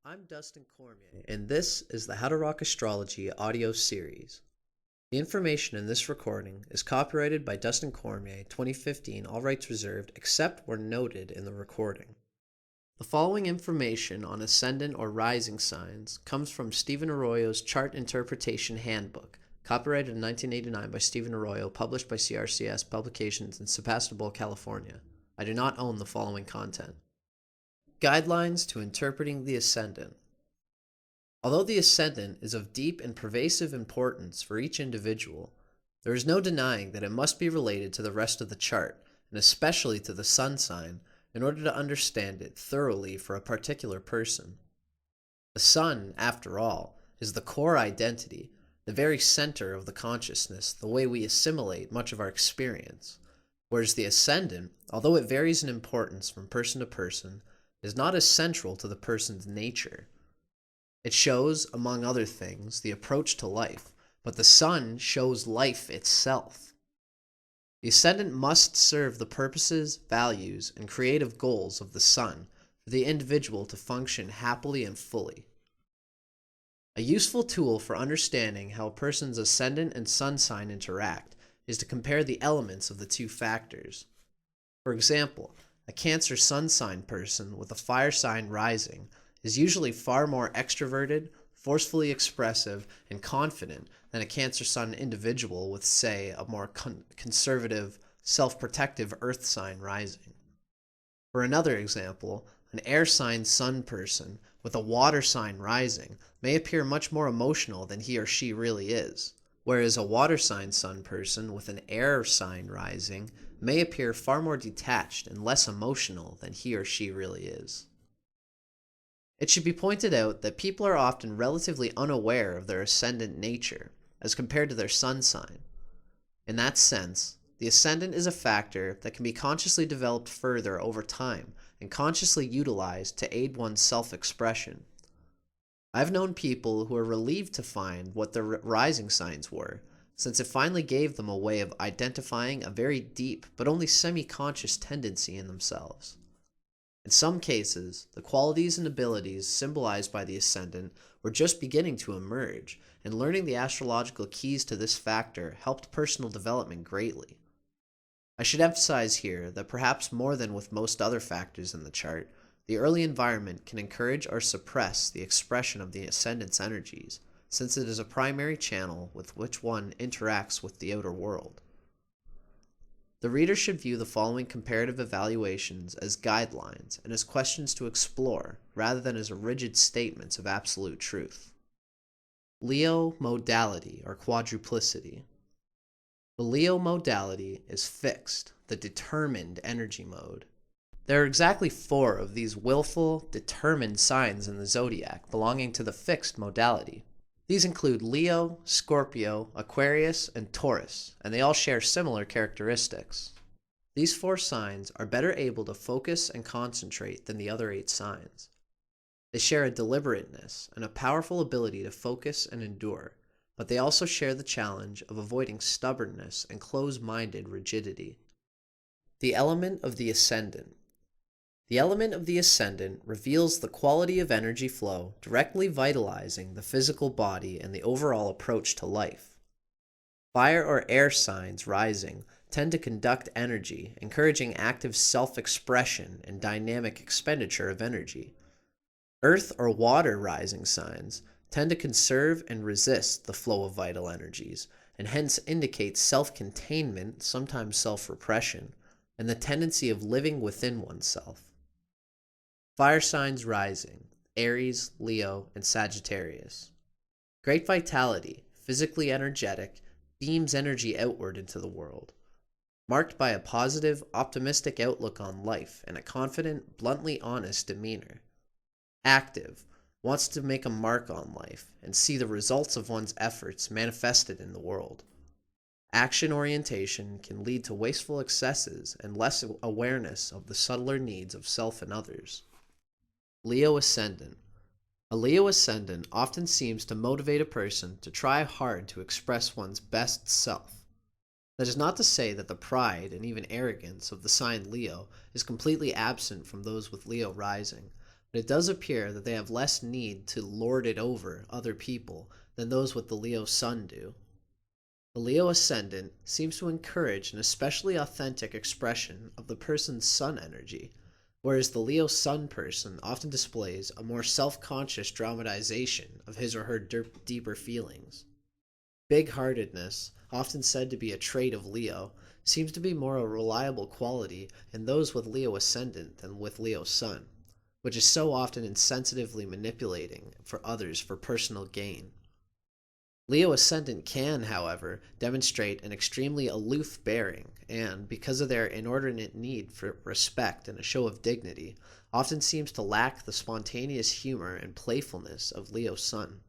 I'm Dustin Cormier, and this is the How to Rock Astrology audio series. The information in this recording is copyrighted by Dustin Cormier, 2015, all rights reserved, except where noted in the recording. The following information on ascendant or rising signs comes from Stephen Arroyo's Chart Interpretation Handbook, copyrighted in 1989 by Stephen Arroyo, published by CRCS Publications in Sebastopol, California. I do not own the following content. Guidelines to interpreting the ascendant. Although the ascendant is of deep and pervasive importance for each individual, there is no denying that it must be related to the rest of the chart, and especially to the sun sign, in order to understand it thoroughly for a particular person. The sun, after all, is the core identity, the very center of the consciousness, the way we assimilate much of our experience, whereas the ascendant, although it varies in importance from person to person, is not as central to the person's nature. It shows, among other things, the approach to life, but the sun shows life itself. The ascendant must serve the purposes, values, and creative goals of the sun for the individual to function happily and fully. A useful tool for understanding how a person's ascendant and sun sign interact is to compare the elements of the two factors. For example, a Cancer sun sign person with a fire sign rising is usually far more extroverted, forcefully expressive, and confident than a Cancer sun individual with, say, a more conservative, self-protective earth sign rising. For another example, an air sign sun person with a water sign rising may appear much more emotional than he or she really is, whereas a water sign sun person with an air sign rising may appear far more detached and less emotional than he or she really is. It should be pointed out that people are often relatively unaware of their ascendant nature as compared to their sun sign. In that sense, the ascendant is a factor that can be consciously developed further over time and consciously utilized to aid one's self-expression. I've known people who are relieved to find what their rising signs were, since it finally gave them a way of identifying a very deep but only semi-conscious tendency in themselves. In some cases, the qualities and abilities symbolized by the ascendant were just beginning to emerge, and learning the astrological keys to this factor helped personal development greatly. I should emphasize here that perhaps more than with most other factors in the chart, the early environment can encourage or suppress the expression of the ascendant's energies, since it is a primary channel with which one interacts with the outer world. The reader should view the following comparative evaluations as guidelines and as questions to explore, rather than as rigid statements of absolute truth. Leo modality, or quadruplicity. The Leo modality is fixed, the determined energy mode. There are exactly 4 of these willful, determined signs in the zodiac belonging to the fixed modality. These include Leo, Scorpio, Aquarius, and Taurus, and they all share similar characteristics. These 4 signs are better able to focus and concentrate than the other 8 signs. They share a deliberateness and a powerful ability to focus and endure, but they also share the challenge of avoiding stubbornness and close-minded rigidity. The element of the ascendant. The element of the ascendant reveals the quality of energy flow directly vitalizing the physical body and the overall approach to life. Fire or air signs rising tend to conduct energy, encouraging active self-expression and dynamic expenditure of energy. Earth or water rising signs tend to conserve and resist the flow of vital energies, and hence indicate self-containment, sometimes self-repression, and the tendency of living within oneself. Fire signs rising, Aries, Leo, and Sagittarius. Great vitality, physically energetic, beams energy outward into the world. Marked by a positive, optimistic outlook on life and a confident, bluntly honest demeanor. Active, wants to make a mark on life and see the results of one's efforts manifested in the world. Action orientation can lead to wasteful excesses and less awareness of the subtler needs of self and others. Leo Ascendant. A Leo Ascendant often seems to motivate a person to try hard to express one's best self. That is not to say that the pride and even arrogance of the sign Leo is completely absent from those with Leo rising, It does appear that they have less need to lord it over other people than those with the Leo Sun do. The Leo Ascendant seems to encourage an especially authentic expression of the person's Sun energy, whereas the Leo Sun person often displays a more self-conscious dramatization of his or her deeper feelings. Big-heartedness, often said to be a trait of Leo, seems to be more a reliable quality in those with Leo Ascendant than with Leo Sun, which is so often insensitively manipulating for others for personal gain. Leo Ascendant can, however, demonstrate an extremely aloof bearing and, because of their inordinate need for respect and a show of dignity, often seems to lack the spontaneous humor and playfulness of Leo Sun.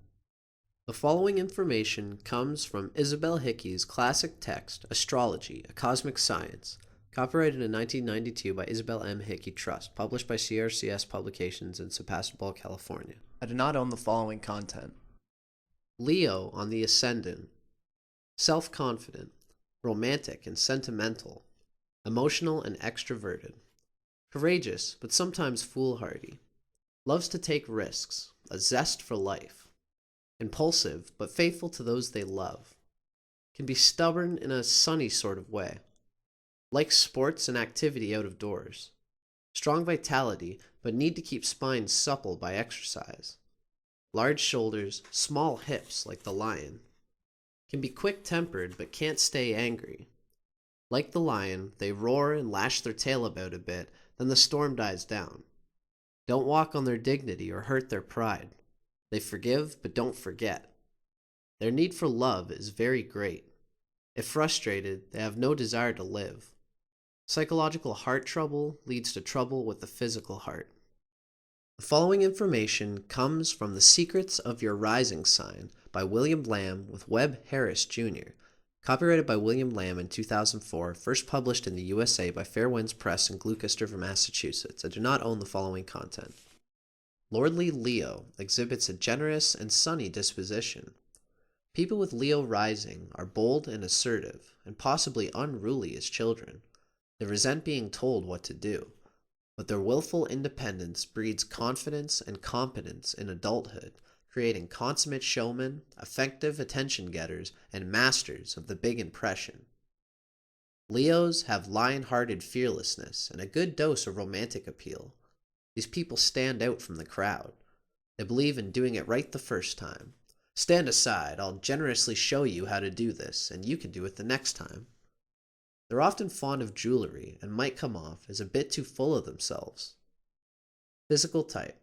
The following information comes from Isabel Hickey's classic text, Astrology, A Cosmic Science, copyrighted in 1992 by Isabel M. Hickey Trust, published by CRCS Publications in Sebastopol, California. I do not own the following content. Leo on the Ascendant. Self-confident, romantic and sentimental, emotional and extroverted, courageous but sometimes foolhardy, loves to take risks, a zest for life, impulsive but faithful to those they love, can be stubborn in a sunny sort of way, likes sports and activity out of doors, strong vitality but need to keep spine supple by exercise, large shoulders, small hips like the lion, can be quick-tempered but can't stay angry. Like the lion, they roar and lash their tail about a bit, then the storm dies down. Don't walk on their dignity or hurt their pride. They forgive but don't forget. Their need for love is very great. If frustrated, they have no desire to live. Psychological heart trouble leads to trouble with the physical heart. The following information comes from The Secrets of Your Rising Sign by William Lamb with Webb Harris, Jr., copyrighted by William Lamb in 2004, first published in the USA by Fair Winds Press in Gloucester, Massachusetts. I do not own the following content. Lordly Leo exhibits a generous and sunny disposition. People with Leo rising are bold and assertive, and possibly unruly as children. They resent being told what to do, but their willful independence breeds confidence and competence in adulthood, creating consummate showmen, effective attention-getters, and masters of the big impression. Leos have lion-hearted fearlessness and a good dose of romantic appeal. These people stand out from the crowd. They believe in doing it right the first time. Stand aside, I'll generously show you how to do this, and you can do it the next time. They're often fond of jewelry and might come off as a bit too full of themselves. Physical type: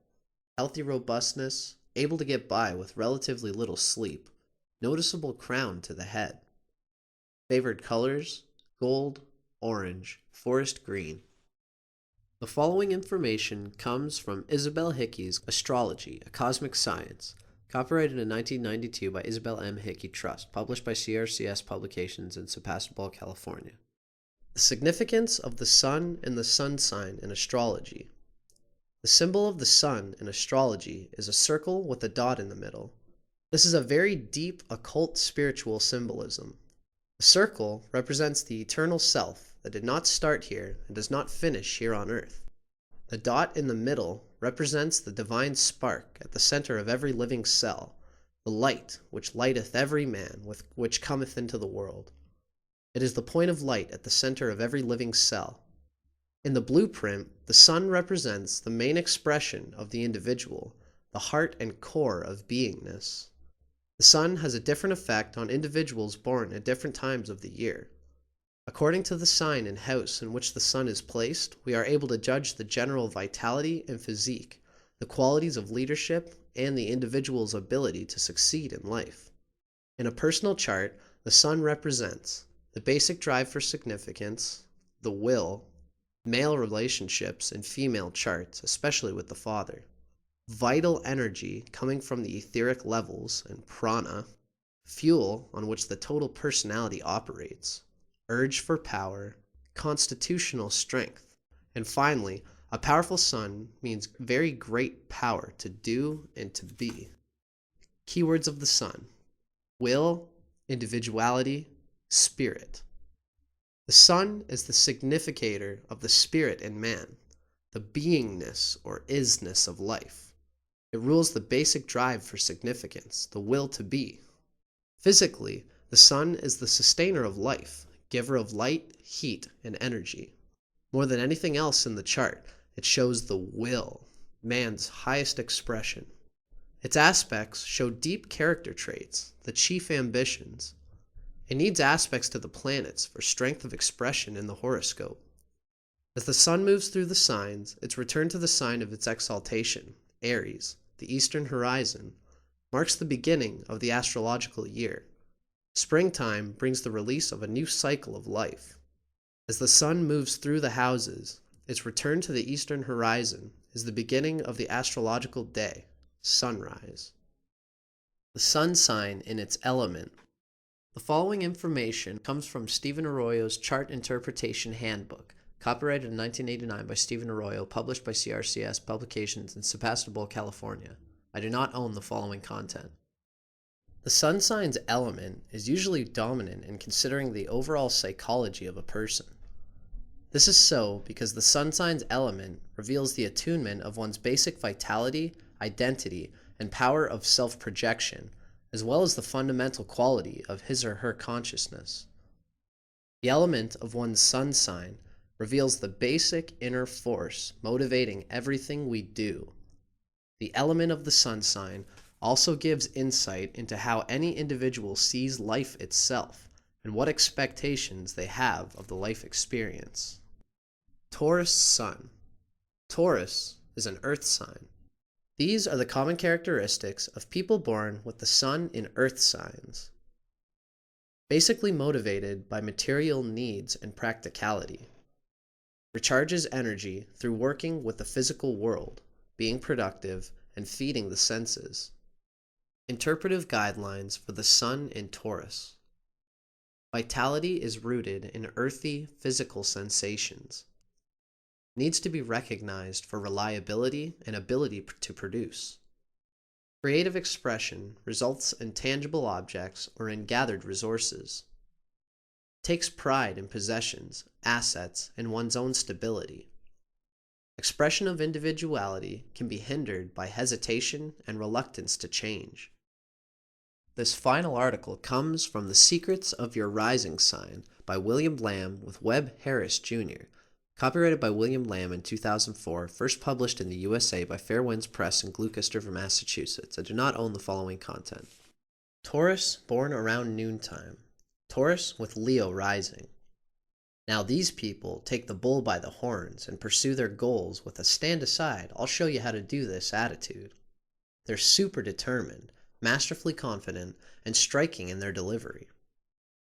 healthy robustness, able to get by with relatively little sleep, noticeable crown to the head. Favored colors: gold, orange, forest green. The following information comes from Isabel Hickey's Astrology, A Cosmic Science, copyrighted in 1992 by Isabel M. Hickey Trust, published by CRCS Publications in Sebastopol, California. The significance of the Sun and the Sun sign in astrology. The symbol of the Sun in astrology is a circle with a dot in the middle. This is a very deep occult spiritual symbolism. The circle represents the eternal self that did not start here and does not finish here on earth. The dot in the middle represents the divine spark at the center of every living cell, the light which lighteth every man with which cometh into the world. It is the point of light at the center of every living cell. In the blueprint, the sun represents the main expression of the individual, the heart and core of beingness. The sun has a different effect on individuals born at different times of the year. According to the sign and house in which the sun is placed, we are able to judge the general vitality and physique, the qualities of leadership, and the individual's ability to succeed in life. In a personal chart, the sun represents the basic drive for significance, the will, male relationships and female charts, especially with the father, vital energy coming from the etheric levels and prana, fuel on which the total personality operates, urge for power, constitutional strength, and finally, a powerful sun means very great power to do and to be. Keywords of the sun: will, individuality, spirit. The sun is the significator of the spirit in man. the beingness or isness of life. It rules the basic drive for significance, the will to be. Physically, the sun is the sustainer of life, giver of light, heat, and energy. More than anything else in the chart, it shows the will, man's highest expression. Its aspects show deep character traits, the chief ambitions. It needs aspects to the planets for strength of expression in the horoscope. As the sun moves through the signs, its return to the sign of its exaltation, Aries, the eastern horizon, marks the beginning of the astrological year. Springtime brings the release of a new cycle of life. As the sun moves through the houses, its return to the eastern horizon is the beginning of the astrological day, sunrise. The sun sign in its element. The following information comes from Stephen Arroyo's Chart Interpretation Handbook, copyrighted in 1989 by Stephen Arroyo, published by CRCS Publications in Sebastopol, California. I do not own the following content. The sun sign's element is usually dominant in considering the overall psychology of a person. This is so because the sun sign's element reveals the attunement of one's basic vitality, identity, and power of self-projection, as well as the fundamental quality of his or her consciousness. The element of one's sun sign reveals the basic inner force motivating everything we do. The element of the sun sign also gives insight into how any individual sees life itself and what expectations they have of the life experience. Taurus Sun. Taurus is an earth sign. These are the common characteristics of people born with the sun in earth signs. Basically motivated by material needs and practicality. Recharges energy through working with the physical world, being productive, and feeding the senses. Interpretive guidelines for the sun in Taurus. Vitality is rooted in earthy physical sensations. Needs to be recognized for reliability and ability to produce. Creative expression results in tangible objects or in gathered resources. Takes pride in possessions, assets, and one's own stability. Expression of individuality can be hindered by hesitation and reluctance to change. This final article comes from The Secrets of Your Rising Sign by William Lamb with Webb Harris, Jr., copyrighted by William Lamb in 2004, first published in the USA by Fair Winds Press in Gloucester, Massachusetts. I do not own the following content. Taurus, born around noontime. Taurus with Leo rising. Now these people take the bull by the horns and pursue their goals with a stand aside, I'll show you how to do this attitude. They're super determined, masterfully confident, and striking in their delivery.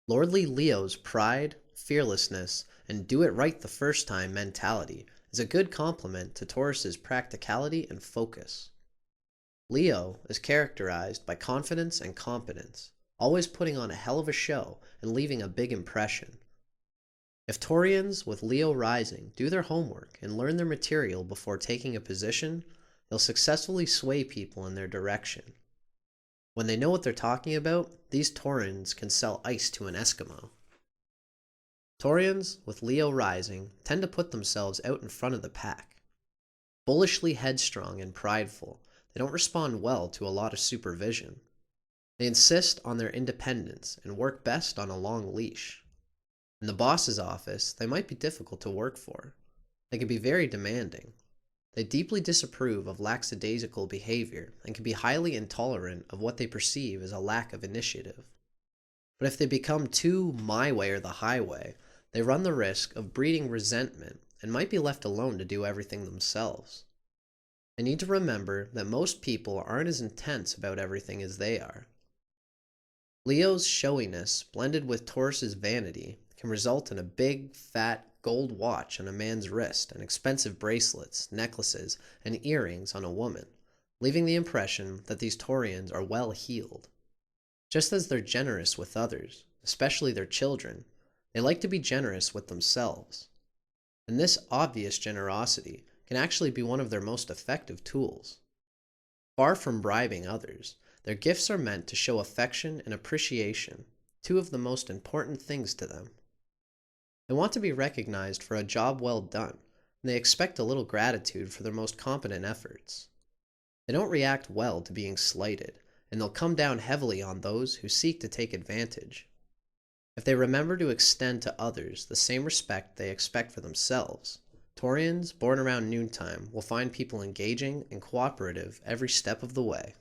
Lordly Leo's pride, fearlessness, and do it right the first time mentality is a good complement to Taurus's practicality and focus. Leo is characterized by confidence and competence, always putting on a hell of a show and leaving a big impression. If Taurians with Leo rising do their homework and learn their material before taking a position, they'll successfully sway people in their direction. When they know what they're talking about, these Taurians can sell ice to an Eskimo. Taurians with Leo rising tend to put themselves out in front of the pack. Bullishly headstrong and prideful, they don't respond well to a lot of supervision. They insist on their independence and work best on a long leash. In the boss's office, they might be difficult to work for. They can be very demanding. They deeply disapprove of lackadaisical behavior and can be highly intolerant of what they perceive as a lack of initiative. But if they become too my way or the highway, they run the risk of breeding resentment and might be left alone to do everything themselves. They need to remember that most people aren't as intense about everything as they are. Leo's showiness, blended with Taurus's vanity, can result in a big, fat, gold watch on a man's wrist and expensive bracelets, necklaces, and earrings on a woman, leaving the impression that these Taurians are well-heeled. Just as they're generous with others, especially their children, they like to be generous with themselves. And this obvious generosity can actually be one of their most effective tools. Far from bribing others, their gifts are meant to show affection and appreciation, two of the most important things to them. They want to be recognized for a job well done, and they expect a little gratitude for their most competent efforts. They don't react well to being slighted, and they'll come down heavily on those who seek to take advantage. If they remember to extend to others the same respect they expect for themselves, Taurians born around noontime will find people engaging and cooperative every step of the way.